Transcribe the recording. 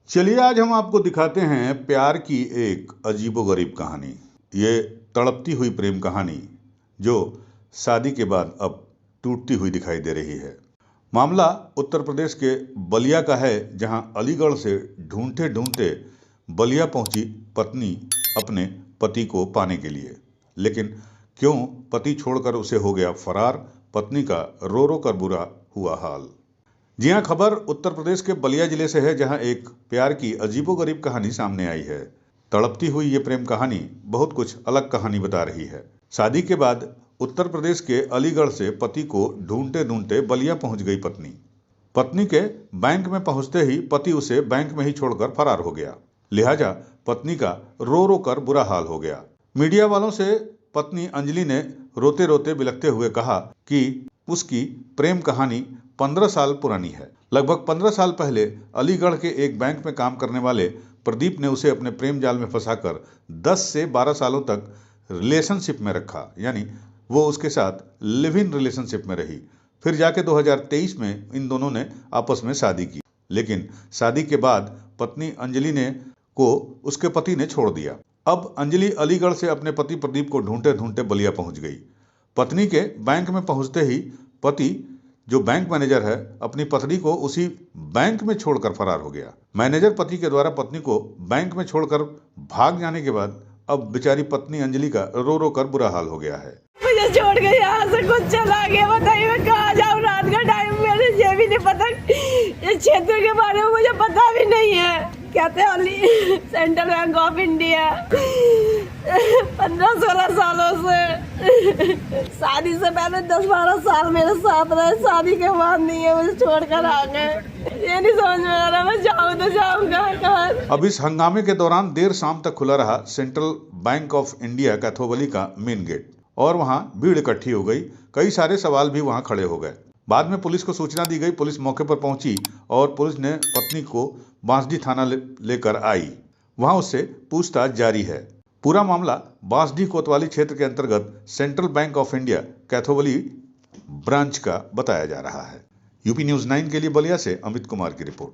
चलिए आज हम आपको दिखाते हैं प्यार की एक अजीबोगरीब कहानी। ये तड़पती हुई प्रेम कहानी जो शादी के बाद अब टूटती हुई दिखाई दे रही है। मामला उत्तर प्रदेश के बलिया का है, जहां अलीगढ़ से ढूंढते ढूंढते बलिया पहुंची पत्नी अपने पति को पाने के लिए। लेकिन क्यों पति छोड़कर उसे हो गया फरार, पत्नी का रो रो कर बुरा हुआ हाल। जी हां, खबर उत्तर प्रदेश के बलिया जिले से है, जहां एक प्यार की अजीबोगरीब कहानी सामने आई है। तड़पती हुई ये प्रेम कहानी बहुत कुछ अलग कहानी बता रही है। शादी के बाद उत्तर प्रदेश के अलीगढ़ से पति को ढूंढते ढूंढते बलिया पहुंच गई पत्नी। पत्नी के बैंक में पहुंचते ही पति उसे बैंक में ही छोड़कर फरार हो गया। लिहाजा पत्नी का रो रो कर बुरा हाल हो गया। मीडिया वालों से पत्नी अंजलि ने रोते रोते बिलखते हुए कहा कि उसकी प्रेम कहानी 15 साल पुरानी है। लगभग 15 साल पहले अलीगढ़ के एक बैंक में काम करने वाले प्रदीप ने उसे अपने प्रेम जाल में फंसाकर 10 से 12 सालों तक रिलेशनशिप में रखा, यानी वो उसके साथ लिव इन रिलेशनशिप में रही। फिर जाके 2023 में इन दोनों ने आपस में शादी की। लेकिन शादी के बाद पत्नी अंजलि ने को उसके पति ने छोड़ दिया। अब अंजलि अलीगढ़ से अपने पति प्रदीप को ढूंढते ढूंढते बलिया पहुंच गई। पत्नी के बैंक में पहुंचते ही पति, जो बैंक मैनेजर है, अपनी पत्नी को उसी बैंक में छोड़कर फरार हो गया। मैनेजर पति के द्वारा पत्नी को बैंक में छोड़कर भाग जाने के बाद अब बेचारी पत्नी अंजलि का रो रो कर बुरा हाल हो गया है। मुझे छोड़ के यहाँ से कुछ चला गया, बताइए मैं कहाँ जाऊँ। रात का टाइम मेरे ये भी नहीं पता, इस क्षेत्र के बारे में मुझे पता भी नहीं है। कहते हैं सेंट्रल बैंक ऑफ इंडिया 15-16 सालों से, शादी से पहले 10-12 साल मेरे साथ रहे, शादी के बाद नहीं है, मुझे छोड़कर आ गए। ये नहीं समझ में आ रहा मैं जाऊँ तो जाऊँ कहाँ। अब इस हंगामे के दौरान देर शाम तक खुला रहा सेंट्रल बैंक ऑफ इंडिया कैथोवली का मेन गेट और वहां भीड़ इकट्ठी हो गई। कई सारे सवाल भी वहां खड़े हो गए। बाद में पुलिस को सूचना दी गई। पुलिस मौके पर पहुंची और पुलिस ने पत्नी को बांसडी थाना लेकर आई। वहां उससे पूछताछ जारी है। पूरा मामला बांसडी कोतवाली क्षेत्र के अंतर्गत सेंट्रल बैंक ऑफ इंडिया कैथोवली ब्रांच का बताया जा रहा है। यूपी न्यूज़ 9 के लिए बलिया से अमित कुमार की रिपोर्ट।